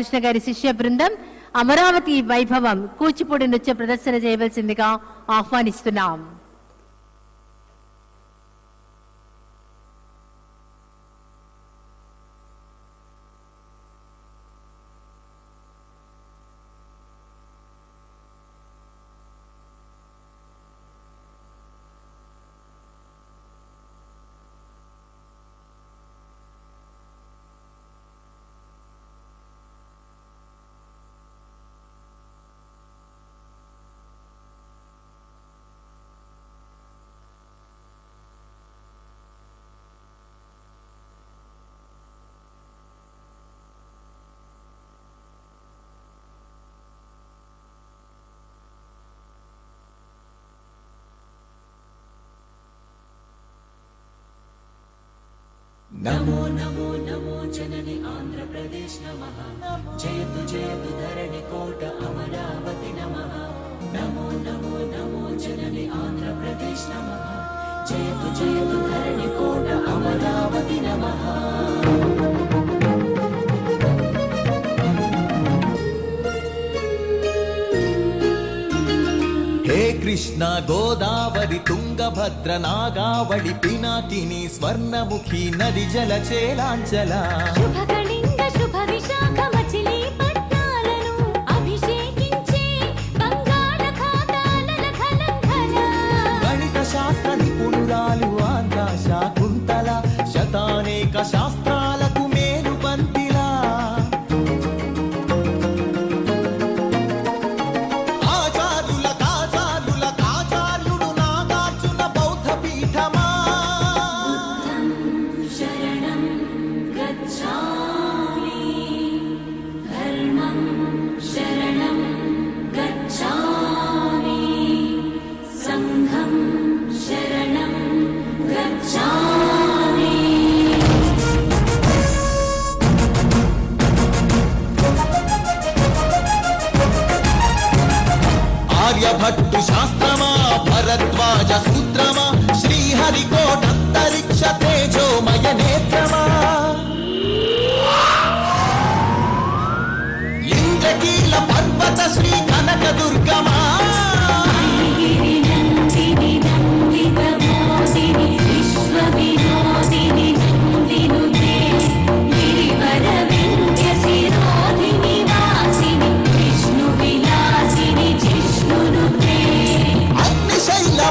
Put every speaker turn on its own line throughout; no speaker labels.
బాలకృష్ణ గారి శిష్య బృందం అమరావతి వైభవం కూచిపూడి నృత్య ప్రదర్శన చేయవలసిందిగా ఆహ్వానిస్తున్నాం.
नमो नमो नमो जननि आंध्र प्रदेश नमः जयतु जयतु धरणि कोट अमरावती नमः नमो नमो नमो जननि आंध्र प्रदेश नमः जयतु जयतु धरणि कोट अमरावती नमः
हे कृष्ण गोदावरी तुंगभद्र नागावळि पिनाकिनी स्वर्णमुखी नदी जलचेलांचला
शुभकलिंग शुभ विशाख मछलीपट्नाలను అభిషేకించే బంగాళాఖాతాల కలంకల
గణిత శాస్త్ర నిపుణురాలు ఆంధ్ర శాకుంతల శతానేక శాస్త్రాలకు మేలు పంతిలా भट्टु शास्त्रमा भरद्वाज सूत्रमा श्रीहरिकोटंतरिक्ष तेजोमय नेत्रमा इंद्रकील पर्वत श्री कनक दुर्गमा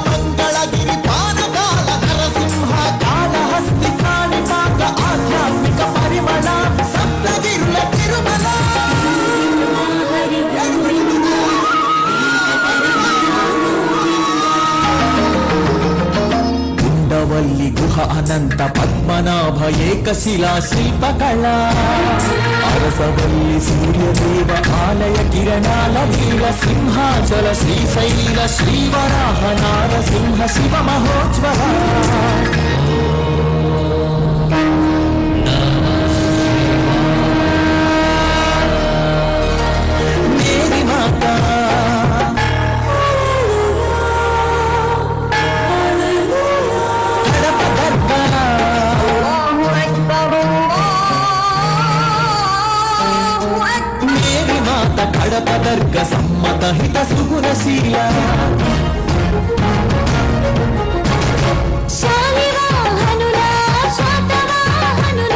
మంగళగిరి పానకాల నరసింహ కాళహస్తి కాణిపాక ఆధ్యాత్మిక పరిమళ సప్తగిరుల తిరుమల ఉండవల్లి గుహ అనంత పద్మనాభ ఏకశిలా శిల్పకళ అరసవల్లి సూర్యదేవ ఆలయ కిరణాల నీల సింహాచల శ్రీశైల శ్రీవరాహ నారసింహ శివ మహోజ్వల మేరీ మాతా కడప దర్గా కడప దర్గ సమ్మత హిత సుగుణశీల
శాలివాహనుల శాతవాహనుల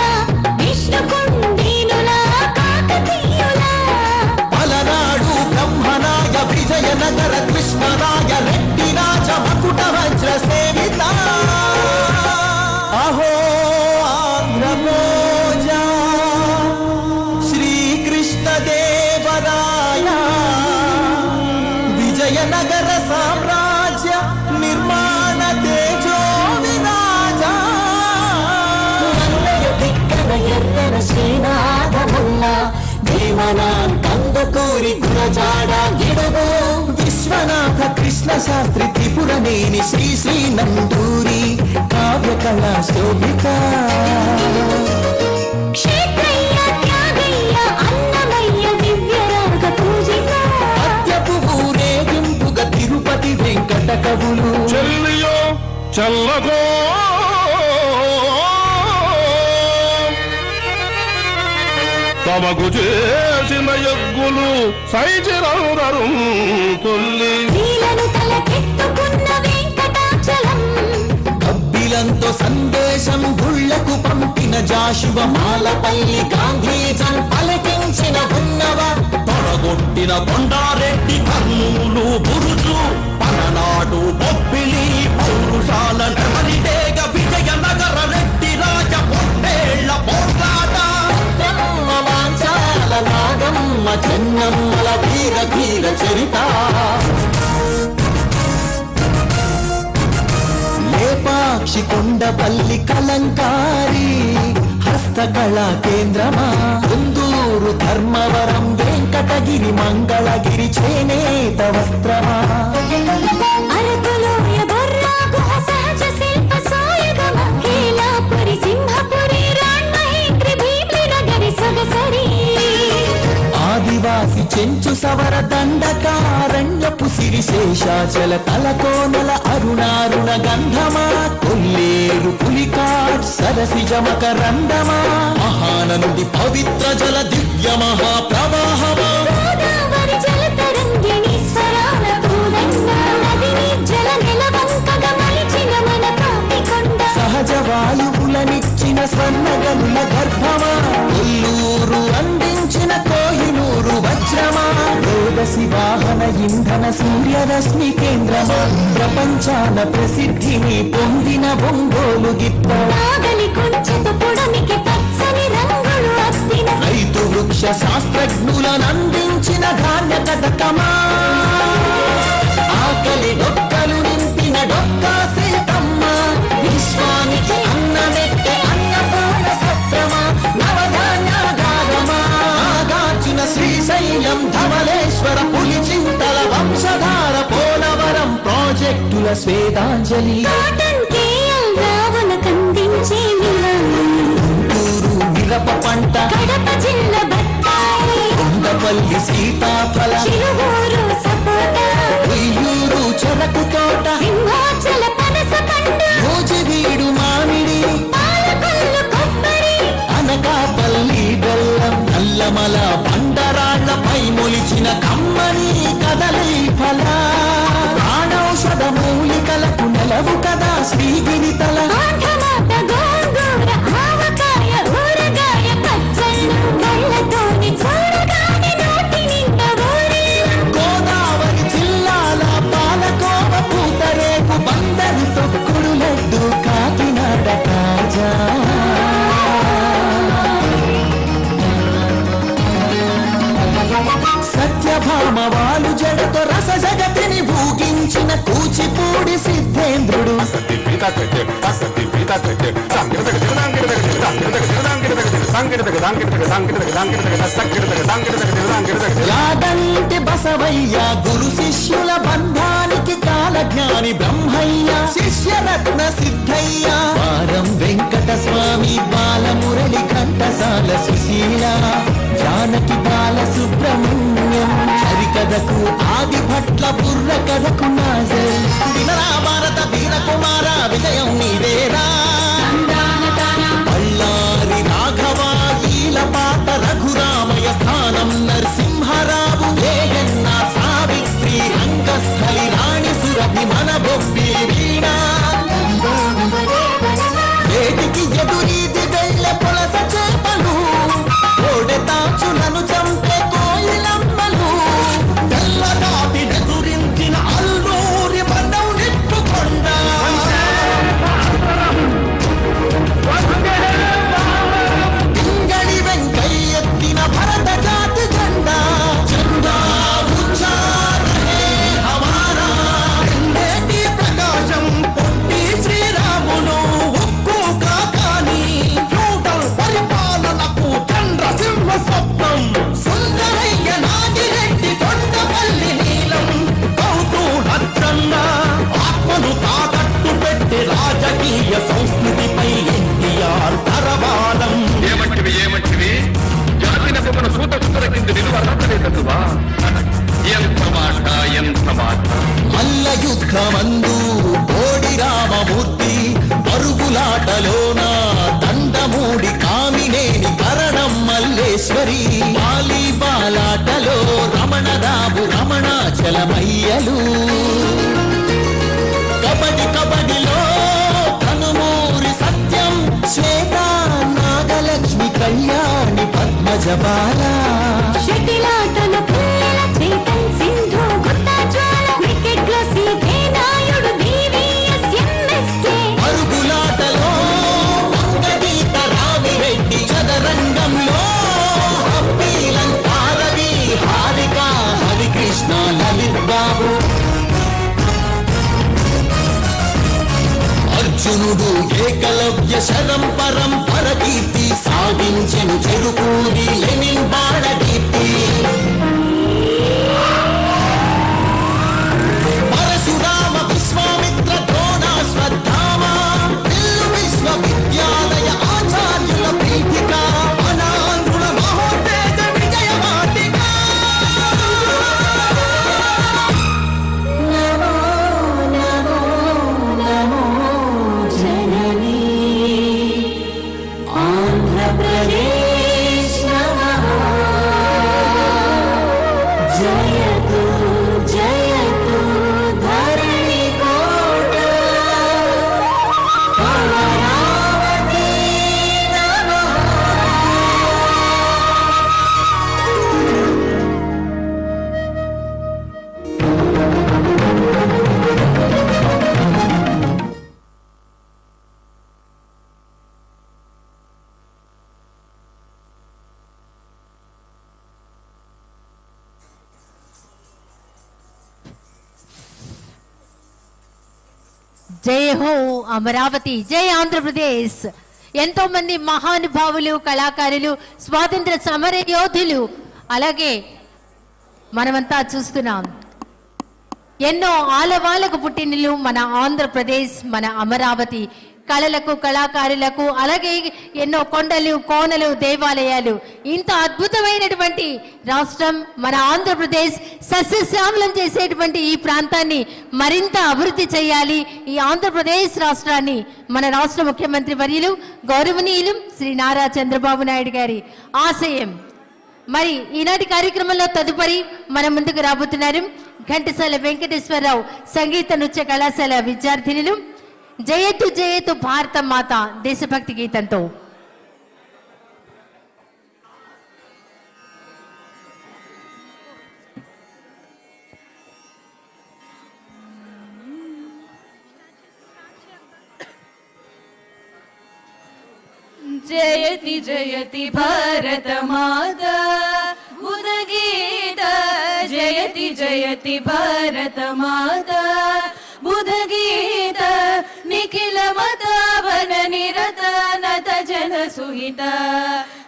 విష్ణుకుండినుల కాకతీయుల
పలనాడు బ్రహ్మనాయ విజయనగర కృష్ణరాయ రెడ్డి రాజ మకుట వజ్ర సేవిత అహో ఆంధ్రభోజ శ్రీకృష్ణదేవరాయ విజయనగర సామ్రాజ్య నిర్మాణ తేజో విరాజ
దిక్కన ఎర్రన శ్రీనాథముల్ల భీమనా కందుకూరి గురజాడ గిడుగు
విశ్వనాథ కృష్ణ శాస్త్రి త్రిపురనేని శ్రీ శ్రీ నందూరి కావ్య కళా శోభిత
క్షేత్రయ్య త్యాగయ్య అన్నమయ్య దివ్యరాగ పూజిత
అత్యపు ఊరేగింపుగా తిరుపతి వెంకట కవులు
చెల్లియో చల్లగో తమకు చేసిన యజ్ఞులు సైచిరందరు తొల్లి
వీలను తలకెత్తుకున్న వెంకటాచలం
కబ్బిలంతో సందేశం గుళ్లకు పంపిన జాషువ మాలపల్లి గాంధీజం పలకించిన ఉన్నవ తొడగొట్టిన కొండారెడ్డి కర్నూలు బురుజు పలనాడు బొబ్బిలి పౌరుషాల నెమలిడేగ విజయనగర రెడ్డి రాజ పొట్టేళ్ల పోట్లాట వాంచాల నాగమ్మ చెన్నమ్మల వీర ధీర చరిత లేపాక్షి కొండపల్లి కలంకారి హస్తకళా కేంద్రమా కుందూరు ధర్మవరం వెంకటగిరి మంగళగిరి చేనేత వస్త్రమా
అరకులోయ బొర్రాకు సహజ శిల్ప సోయగమ హేలాపురి సింహపురి రాణ్మహేంద్రి భీమ్లి నగరి సొగసరి
ఆదివాసి చెంచు సవర దండకారణ్యపు సిరి శేషాచల తలకోనల అరుణారుణ గంధమా కొల్లేరు పులికాట్ సరసి జమక రండమా మహానంది పవిత్ర జల దివ్య మహాప్రవాహమా
గోదావరి జలతరంగిణి స్వరాల పూదండ నదిని జల నెలవంకగా మలిచిన మన పాపికొండ
సహజ వాయువులనిచ్చిన స్వర్ణగనుల గర్భమా కొల్లూరు అందించిన కోహినూరు వజ్రమా రోదసి వాహన ఇంధన సూర్యరశ్మి కేంద్రమా ప్రపంచాన ప్రసిద్ధిని పొందిన ఒంగోలు గిత్త
నాగలి కుంచెత పొడమికి పచ్చని రంగులు అద్దిన
రైతు వృక్ష శాస్త్రజ్ఞులనందించిన ధాన్య కటకమా ఆకలి డొక్కలు నింపిన డొక్కా సీతమ్మ విశ్వానికి అన్నమెట్టే అన్నపూర్ణ సత్రమా నవధాన్యాగారమా నాగార్జున శ్రీశైలం ధవళేశ్వర పులిచింతల వంశధార పోలవరం ప్రాజెక్టుల స్వేదాంజలి
కాటన్ కేఎల్ రావణ కందించే
గుంటూరు మిరప పంట
కడప జిల్లా బత్తాయి
కొండపల్లి సీతాఫల
చిరువూరు సపోటా
ఉయ్యూరు చెరకు తోట
సింహాచల పనస పండు
రోజువీడు మామిడి
పాలకొల్లు కొబ్బరి
అనకాపల్లి బెల్లం నల్లమల బండరాళ్లపై మొలిచిన కమ్మని కదలి ఫల ప్రాణౌషధ మూలికలకు నెలవు కదా శ్రీగిరి తల
ఆంధ్రమాత గోంగూర ఆవకాయ ఊరగాయ పచ్చళ్ళు కళ్ళతోని చూడగానే నోటి నిండా ఊరేళ్ళు
గోదావరి జిల్లాల పాలకోవ పూతరేకు బందరు తొక్కుడు లడ్డు కాకినాడ కాజా సత్యభామ వాలు జడతో రస జగతిని భూగించిన కూచిపూడి సిద్ధేంద్రుడు యాదంటి బసవయ్య గురు శిష్యుల బంధానికి కాలజ్ఞాని బ్రహ్మయ్య శిష్యరత్న సిద్ధయ్య వారం వెంకట స్వామి బాలమురళి ఘంటసాల సుశీల జానకి బాల సుబ్రహ్మణ్యం హరికథకు ఆది భట్ల బుర్ర కథకు నాజర్ వినరా భారత వీర కుమార విజయం నీవేరా బళ్ళారి రాఘవ ఈలపాట రఘురామయ స్థానం నరసింహరావు ఏయన్న సావిత్రి రంగస్థలి రాణి సురభి మన బొబ్బి వీణా వేటికి ఎదురీది వెళ్ళే పొలస చేపలు ఓడె తాచులను చంపే కోయిలమ్మలు తెల్లదాటి ఎదురించిన అల్లూరి బండం నిప్పుకొండ పింగళి వెంకయ్య ఎత్తిన భరత జాతి జెండా జెండా ఊంచా రహే హమారా రెండేటి ప్రకాశం పొట్టి శ్రీరాములు ఉక్కు కాకాని ఫ్యూడల్ పరిపాలనకు చంద్ర సింహ స్వప్నం సుందరయ్య నాగిరెడ్డి కొండపల్లి నీలం కౌతూహచ్చన్న ఆత్మను తాకట్టు పెట్టి రాజకీయ సంస్కృతిపై ఎన్టీఆర్ తరవాలం
ఏమంటివి జాతిన బొమ్మను సూత సుతర కింద నిలువ రద్దలేదనువా ఎంత మాట
మల్ల యుద్ధమందు కోడి రామమూర్తి పరుగులాటలోన దండమూడి కామినేని కరణం మల్లేశ్వరి పద్మజబాల
షటిలాటల పుల్లెల చేతన్ సింధు గుత్త జ్వాల క్రికెట్లో సీతే నాయుడు DVS MSK
పరుగులాటలో వంగగీత రామిరెడ్డి చదరంగంలో అప్పీలంకారవి హారిక హరికృష్ణ లలిత్ బాబు అర్జునుడు ఏకలవ్య శరం పరంపర కీర్తి సాధించెను చెరుకూరి లెనిన్ బాణకీర్తి పరశురామ విశ్వామిత్ర ద్రోణ శ్రద్ధామ పిల్లు విశ్వవిద్యాలయ ఆచార్యుల పీఠిక అనాంధ్రుల మహోత్తేజ విజయ వాటిక
నమో నమో నమో జననీ ఆంధ్రప్రదేశ్ నమః జయతు జయతు ధరణి కోట అమరావతి నమః
జై హో అమరావతి, జై ఆంధ్రప్రదేశ్. ఎంతో మంది మహానుభావులు, కళాకారులు, స్వాతంత్ర సమర యోధులు, అలాగే మనమంతా చూస్తున్నాం ఎన్నో ఆలవాలకు పుట్టినలు మన ఆంధ్రప్రదేశ్, మన అమరావతి. కళలకు, కళాకారులకు, అలాగే ఎన్నో కొండలు, కోనలు, దేవాలయాలు. ఇంత అద్భుతమైనటువంటి రాష్ట్రం మన ఆంధ్రప్రదేశ్. సస్యశ్యామలం చేసేటువంటి ఈ ప్రాంతాన్ని మరింత అభివృద్ధి చేయాలి. ఈ ఆంధ్రప్రదేశ్ రాష్ట్రాన్ని మన రాష్ట్ర ముఖ్యమంత్రి వర్యులు గౌరవనీయులు శ్రీ నారా చంద్రబాబు నాయుడు గారి ఆశయం. మరి ఈనాటి కార్యక్రమంలో తదుపరి మన ముందుకు రాబోతున్నారు ఘంటసాల వెంకటేశ్వరరావు సంగీత నృత్య కళాశాల విద్యార్థినులు. జయతు జయతు భారత మాత దేశభక్తి గీతంతో
जयति जयति भारत माता बुधगीत जयति जयति भारत माता बुधगीत निखिल मतावन निरत नत जन सुहित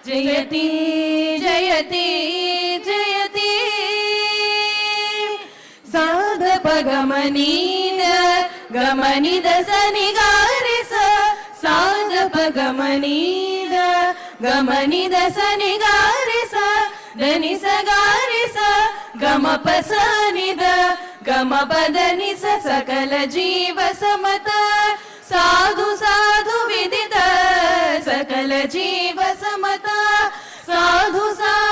जयति जयति जयति साध पगमनीद गमनिद सनिगारिस साध पगमनीद गमनिद सनिगारिस దని సగారిస గమ పసనిద గమ పదనిస సకల జీవ సమత సాధు సాధు విదిత సకల జీవ సమత సాధు సాధు